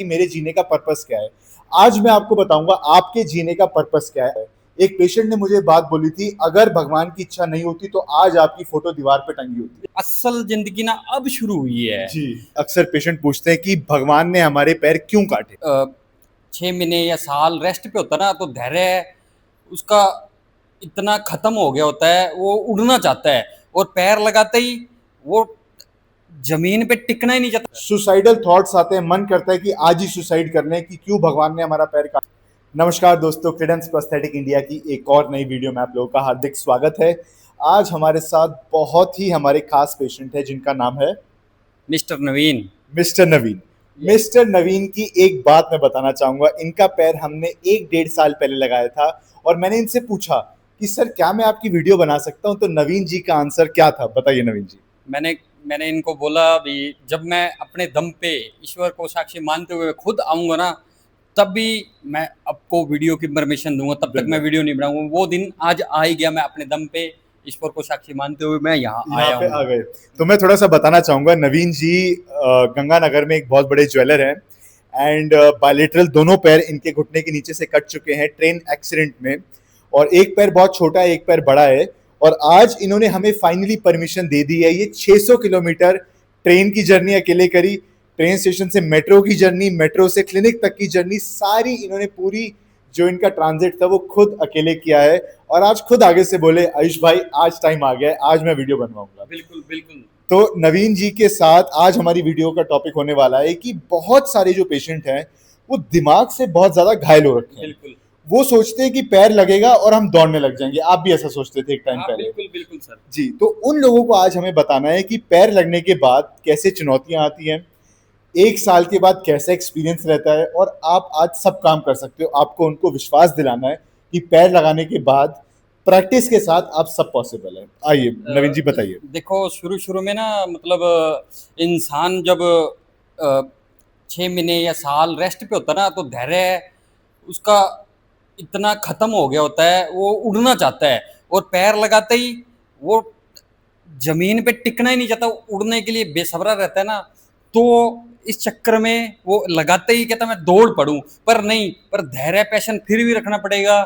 कि मेरे जीने का पर्पस क्या है। आज मैं आपको बताऊंगा आपके जीने का पर्पस क्या है। एक पेशेंट ने मुझे बात बोली थी, अगर भगवान की इच्छा नहीं होती तो आज आपकी फोटो दीवार पे टंगी होती। असल जिंदगी ना अब शुरू हुई है। जी, अक्सर पेशेंट पूछते हैं कि भगवान ने हमारे पैर क्यों काटे। 6 महीने या साल रेस्ट पे होता ना, तो धैर्य उसका इतना खत्म हो गया होता है, वो उड़ना चाहता है और पैर लगाते ही वो जमीन पे टिकना ही नहीं चाहता। सुसाइडल थॉट्स आते हैं, मन करता है कि आज ही सुसाइड कर लें कि क्यों भगवान ने हमारा पैर काटा। नमस्कार दोस्तों, क्रेडेंस प्रोस्थेटिक इंडिया की एक और नई वीडियो में आप लोगों का हार्दिक स्वागत है। आज हमारे साथ बहुत ही हमारे खास पेशेंट है जिनका नाम है मिस्टर नवीन। मिस्टर नवीन। मिस्टर नवीन की एक बात मैं बताना चाहूंगा, इनका पैर हमने 1-1.5 साल पहले लगाया था और मैंने इनसे पूछा कि सर क्या मैं आपकी वीडियो बना सकता हूं, तो नवीन जी का आंसर क्या था, बताइए नवीन जी। मैंने मैंने इनको बोला भी, जब मैं अपने दम पे ईश्वर को साक्षी मानते हुए खुद आऊँगा ना, तब भी मैं आपको वीडियो की परमिशन दूंगा, तब तक मैं वीडियो नहीं बनाऊंगा। वो दिन आज आ ही गया, मैं अपने दम पे ईश्वर को साक्षी मानते हुए मैं यहाँ आया पे हूँ। आ गए। तो मैं थोड़ा सा बताना चाहूंगा, नवीन जी गंगानगर में एक बहुत बड़े ज्वेलर हैं एंड बायलेटरल दोनों पैर इनके घुटने के नीचे से कट चुके हैं ट्रेन एक्सीडेंट में, और एक पैर बहुत छोटा है, एक पैर बड़ा है। और आज इन्होंने हमें फाइनली परमिशन दे दी है। ये 600 किलोमीटर ट्रेन की जर्नी अकेले करी, ट्रेन स्टेशन से मेट्रो की जर्नी, मेट्रो से क्लिनिक तक की जर्नी, सारी इन्होंने पूरी जो इनका ट्रांजिट था वो खुद अकेले किया है। और आज खुद आगे से बोले, आयुष भाई आज टाइम आ गया है, आज मैं वीडियो बनवाऊंगा। बिल्कुल बिल्कुल। तो नवीन जी के साथ आज हमारी वीडियो का टॉपिक होने वाला है कि बहुत सारे जो पेशेंट हैं वो दिमाग से बहुत ज्यादा घायल हो रखे हैं। बिल्कुल। वो सोचते हैं कि पैर लगेगा और हम दौड़ने लग जाएंगे। आप भी ऐसा सोचते थे एक टाइम पहले। बिल्कुल बिल्कुल सर जी, तो उन लोगों को आज हमें बताना है कि पैर लगने के बाद कैसे चुनौतियां आती हैं, 1 साल के बाद कैसा एक्सपीरियंस रहता है, और आप आज सब काम कर सकते हो। आपको उनको विश्वास दिलाना है कि पैर लगाने के बाद प्रैक्टिस के साथ आप सब पॉसिबल है। आइए नवीन जी बताइए। देखो, शुरू शुरू में ना, मतलब इंसान जब 6 महीने या साल रेस्ट पे होता ना, तो धैर्य उसका इतना खत्म हो गया होता है, वो उड़ना चाहता है और पैर लगाते ही वो जमीन पे टिकना ही नहीं चाहता, उड़ने के लिए बेसब्रा रहता है ना। तो इस चक्कर में वो लगाते ही कहता मैं दौड़ पड़ूं, पर नहीं, पर धैर्य पैशन फिर भी रखना पड़ेगा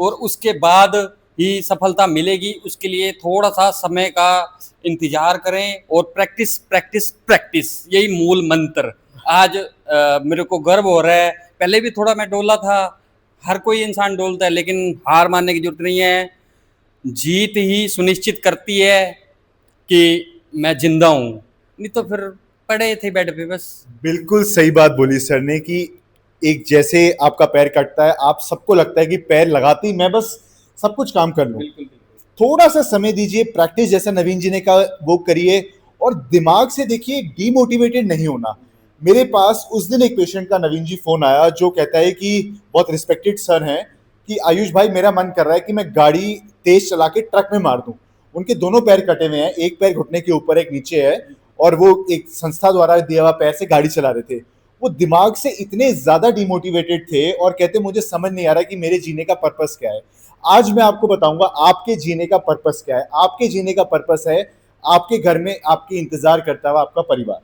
और उसके बाद ही सफलता मिलेगी। उसके लिए थोड़ा सा समय का इंतजार करें और प्रैक्टिस प्रैक्टिस प्रैक्टिस, यही मूल मंत्र। आज मेरे को गर्व हो रहा है, पहले भी थोड़ा मैं डोला था, हर कोई इंसान डोलता है, लेकिन हार मानने की जरूरत नहीं है। जीत ही सुनिश्चित करती है कि मैं जिंदा हूँ, नहीं तो फिर पड़े थे बेड पे बस। बिल्कुल सही बात बोली सर ने कि एक जैसे आपका पैर कटता है, आप सबको लगता है कि पैर लगाते ही मैं बस सब कुछ काम कर लूं। बिल्कुल थोड़ा सा समय दीजिए, प्रैक्टिस जैसा नवीन जी ने कहा वो करिए, और दिमाग से देखिए डीमोटिवेटेड नहीं होना। मेरे पास उस दिन एक पेशेंट का नवीन जी फोन आया जो कहता है कि बहुत रिस्पेक्टेड सर हैं, कि आयुष भाई मेरा मन कर रहा है कि मैं गाड़ी तेज चला के ट्रक में मार दूं। उनके दोनों पैर कटे हुए हैं, एक पैर घुटने के ऊपर एक नीचे है, और वो एक संस्था द्वारा दिया हुआ पैर से गाड़ी चला रहे थे। वो दिमाग से इतने ज्यादा डिमोटिवेटेड थे और कहते मुझे समझ नहीं आ रहा कि मेरे जीने का पर्पस क्या है। आज मैं आपको बताऊंगा आपके जीने का पर्पस क्या है। आपके जीने का पर्पस है आपके घर में आपकी इंतजार करता हुआ आपका परिवार।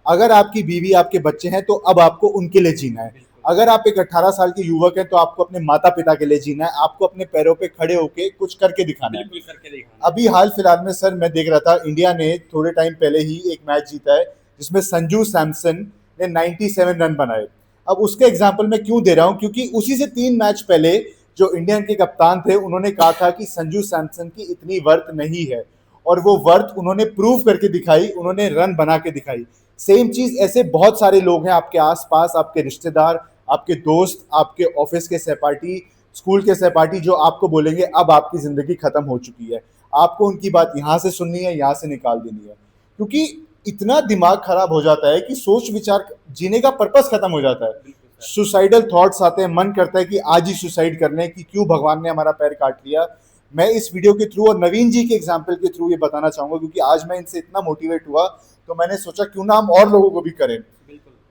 अगर आपकी बीवी आपके बच्चे हैं तो अब आपको उनके लिए जीना है। अगर आप एक 18 साल के युवक हैं तो आपको अपने माता पिता के लिए जीना है। आपको अपने पैरों पे खड़े होके कुछ करके दिखाना है। बिल्कुल करके दिखाना। अभी हाल फिलहाल में सर मैं देख रहा था, इंडिया ने थोड़े टाइम पहले ही एक मैच जीता है जिसमें संजू सैमसन ने 97 रन बनाए। अब उसके एग्जाम्पल मैं क्यों दे रहा हूं, क्योंकि उसी से 3 मैच पहले जो इंडियन के कप्तान थे उन्होंने कहा था कि संजू सैमसन की इतनी वर्थ नहीं है, और वो वर्थ उन्होंने प्रूव करके दिखाई, उन्होंने रन बना के दिखाई। सेम चीज ऐसे बहुत सारे लोग हैं आपके आसपास, आपके रिश्तेदार, आपके दोस्त, आपके ऑफिस के सहपाठी, स्कूल के सहपाठी, जो आपको बोलेंगे अब आपकी जिंदगी खत्म हो चुकी है। आपको उनकी बात यहाँ से सुननी है, यहाँ से निकाल देनी है, क्योंकि इतना दिमाग खराब हो जाता है कि सोच विचार, जीने का पर्पस खत्म हो जाता है। सुसाइडल थॉट्स आते हैं, मन करता है कि आज ही सुसाइड कर लें कि क्यों भगवान ने हमारा पैर काट लिया। मैं इस वीडियो के थ्रू और नवीन जी के एग्जाम्पल के थ्रू ये बताना चाहूंगा, क्योंकि आज मैं इनसे इतना मोटिवेट हुआ तो मैंने सोचा क्यों ना हम और लोगों को भी करें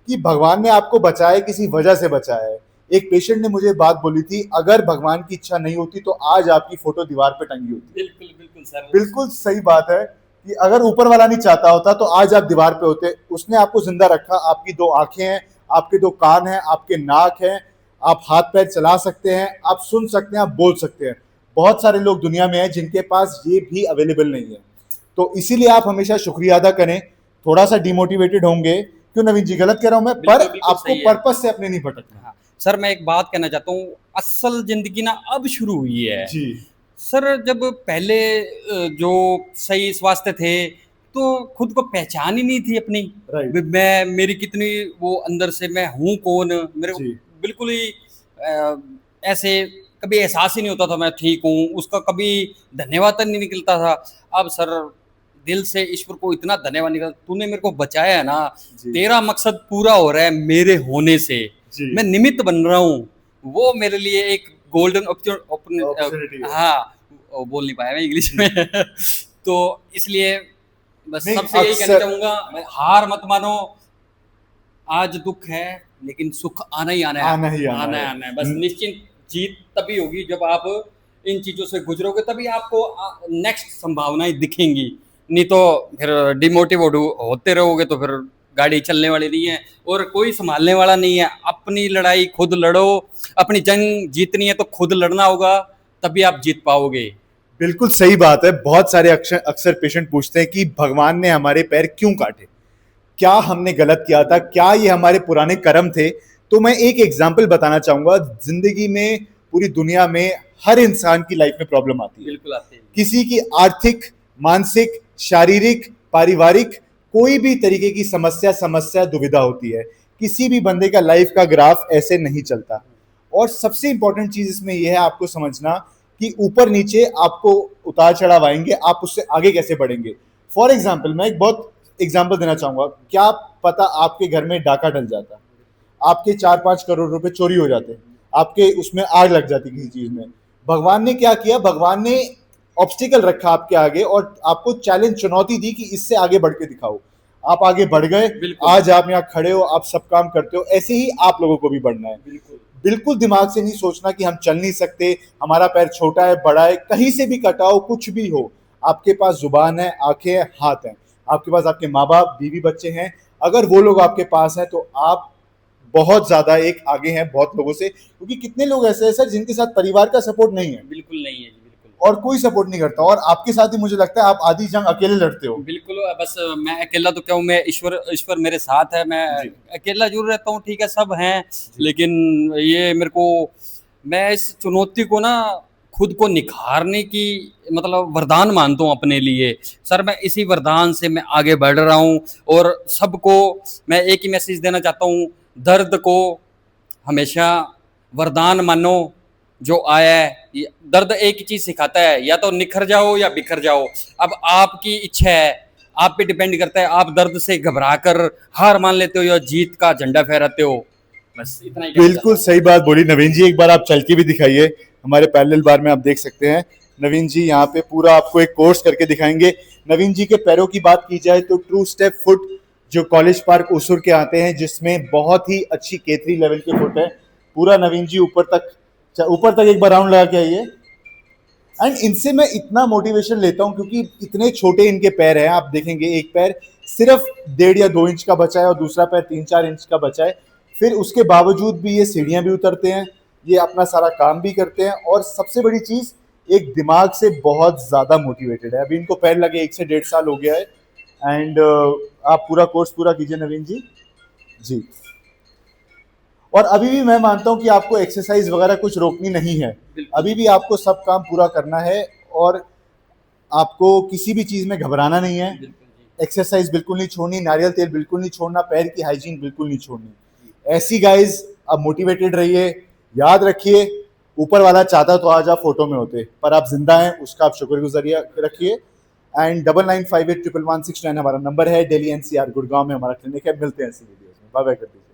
कि भगवान ने आपको बचाया, किसी वजह से बचाया है। एक पेशेंट ने मुझे बात बोली थी, अगर भगवान की इच्छा नहीं होती तो आज आपकी फोटो दीवार पे टंगी होती। बिल्कुल बिल्कुल सर, बिल्कुल सही बात है कि अगर ऊपर वाला नहीं चाहता होता तो आज आप दीवार पे होते। उसने आपको जिंदा रखा, आपकी 2 आंखें हैं, आपके 2 कान हैं, आपके नाक हैं, आप हाथ पैर चला सकते हैं, आप सुन सकते हैं, आप बोल सकते हैं। बहुत सारे लोग दुनिया में हैं जिनके पास ये भी अवेलेबल नहीं है। तो इसीलिए आप हमेशा शुक्रिया अदा करें। थोड़ा सा डिमोटिवेटेड होंगे, क्यों नवीन जी, गलत कह रहा हूं मैं? पर बिल्कुल बिल्कुल आपको सही है। पर्पस से अपने नहीं भटकना। हाँ, सर मैं एक बात कहना चाहता हूँ, असल जिंदगी ना अब शुरू हुई है। जी सर जब पहले जो सही स्वास्थ्य थे तो खुद को पहचान ही नहीं थी अपनी। राइट। मैं मेरी कितनी वो अंदर से मैं हूँ कौन, मेरे को जी बिल्कुल ही ऐसे कभी एहसास ही नहीं होता था मैं ठीक हूँ, उसका कभी धन्यवाद तक नहीं निकलता था। अब सर दिल से ईश्वर को इतना धन्यवाद निकल, तूने मेरे को बचाया है ना, जी तेरा मकसद पूरा हो रहा है मेरे होने से, जी मैं निमित्त बन रहा हूँ, वो मेरे लिए एक गोल्डन अपॉर्चुनिटी है। हाँ, वो बोल नहीं पाया मैं इंग्लिश में तो इसलिए बस नहीं, सबसे यही कहना अक्सर चाहूंगा, हार मत मानो, आज दुख है लेकिन सुख आना ही आना है, आना ही आना आना है। है आना है। बस निश्चिंत जीत तभी होगी जब आप इन चीजों से गुजरोगे, तभी आपको नेक्स्ट संभावनाएं दिखेंगी। नहीं तो फिर डिमोटिवेट होते रहोगे तो फिर गाड़ी चलने वाली नहीं है और कोई संभालने वाला नहीं है। अपनी लड़ाई खुद लड़ो, अपनी जंग जीतनी है तो खुद लड़ना होगा, तभी आप जीत पाओगे। बिल्कुल सही बात है। बहुत सारे अक्सर पेशेंट पूछते हैं कि भगवान ने हमारे पैर क्यों काटे, क्या हमने गलत किया था, क्या ये हमारे पुराने कर्म थे? तो मैं एक एग्जाम्पल बताना चाहूंगा। जिंदगी में, पूरी दुनिया में हर इंसान की लाइफ में प्रॉब्लम आती है। बिल्कुल आते हैं। किसी की आर्थिक, मानसिक, शारीरिक, पारिवारिक, कोई भी तरीके की समस्या दुविधा होती है। किसी भी बंदे का लाइफ का ग्राफ ऐसे नहीं चलता। और सबसे इंपॉर्टेंट चीज इसमें यह है आपको समझना कि ऊपर नीचे आपको उतार चढ़ाव आएंगे, आप उससे आगे कैसे बढ़ेंगे। फॉर एग्जाम्पल, मैं एक बहुत एग्जाम्पल देना चाहूंगा। क्या पता आपके घर में डाका डल जाता, आपके 4-5 करोड़ रुपए चोरी हो जाते, आपके उसमें आग लग जाती किसी चीज में। भगवान ने क्या किया? भगवान ने ऑब्स्टिकल रखा आपके आगे और आपको चैलेंज, चुनौती दी कि इससे आगे बढ़ के दिखाओ। आप आगे बढ़ गए, बिल्कुल आज आप यहाँ खड़े हो, आप सब काम करते हो। ऐसे ही आप लोगों को भी बढ़ना है। बिल्कुल बिल्कुल दिमाग से नहीं सोचना कि हम चल नहीं सकते, हमारा पैर छोटा है, बड़ा है। कहीं से भी कटाओ, कुछ भी हो, आपके पास जुबान है, आंखें हैं, हाथ हैं, आपके पास आपके माँ बाप, बीवी, बच्चे हैं। अगर वो लोग आपके पास हैं तो आप बहुत ज्यादा एक आगे हैं बहुत लोगों से। क्योंकि कितने लोग ऐसे हैं सर जिनके साथ परिवार का सपोर्ट नहीं है, बिल्कुल नहीं है जी, बिल्कुल। और कोई सपोर्ट नहीं करता, और आपके साथ ही मुझे लगता है आप आधी जंग अकेले लड़ते हो। बिल्कुल, बस मैं अकेला तो क्या हूँ, मैं ईश्वर ईश्वर मेरे साथ है, मैं जी अकेला जरूर रहता हूँ, ठीक है सब हैं, जी लेकिन ये मेरे को, मैं इस चुनौती को ना खुद को निखारने की मतलब वरदान मानता हूँ अपने लिए। सर मैं इसी वरदान से मैं आगे बढ़ रहा हूँ और सबको मैं एक ही मैसेज देना चाहता हूँ, दर्द को हमेशा वरदान मानो जो आया है। दर्द एक ही चीज सिखाता है, या तो निखर जाओ या बिखर जाओ। अब आपकी इच्छा है, आप पे डिपेंड करता है, आप दर्द से घबरा कर हार मान लेते हो या जीत का झंडा फहराते हो। बस इतना ही कहना बिल्कुल चाहता सही बात बोली नवीन जी। एक बार आप चल के भी दिखाइए, हमारे पैरेलल बार में आप देख सकते हैं नवीन जी यहाँ पे पूरा आपको एक कोर्स करके दिखाएंगे। नवीन जी के पैरों की बात की जाए तो ट्रू स्टेप फुट जो कॉलेज पार्क उसूर के आते हैं, जिसमें बहुत ही अच्छी K3 लेवल के फुट है। पूरा नवीन जी ऊपर तक एक बार राउंड लगा के आइए। एंड इनसे मैं इतना मोटिवेशन लेता हूँ क्योंकि इतने छोटे इनके पैर हैं। आप देखेंगे एक पैर सिर्फ 1.5 या 2 इंच का बचा है और दूसरा पैर 3-4 इंच का बचा है। फिर उसके बावजूद भी ये सीढ़ियां भी उतरते हैं, ये अपना सारा काम भी करते हैं, और सबसे बड़ी चीज, एक दिमाग से बहुत ज्यादा मोटिवेटेड है। अभी इनको पैर लगे 1 से 1.5 साल हो गया है। एंड आप पूरा कोर्स पूरा कीजिए नवीन जी। जी, और अभी भी मैं मानता हूं कि आपको एक्सरसाइज वगैरह कुछ रोकनी नहीं है। बिल्कुल अभी भी आपको सब काम पूरा करना है और आपको किसी भी चीज में घबराना नहीं है। बिल्कुल जी। एक्सरसाइज बिल्कुल नहीं छोड़नी, नारियल तेल बिल्कुल नहीं छोड़ना, पैर की हाइजीन बिल्कुल नहीं छोड़नी। ऐसी गाइज आप मोटिवेटेड रहिए। याद रखिए, ऊपर वाला चाहता तो आज आप फोटो में होते, पर आप जिंदा हैं, उसका आप शुक्रगुजारिया रखिए। एंड 99581116 हमारा नंबर है। दिल्ली NCR गुड़गांव में हमारा क्लिनिक है। मिलते हैं ऐसी वीडियोस में। बाय बाय कर दीजिए।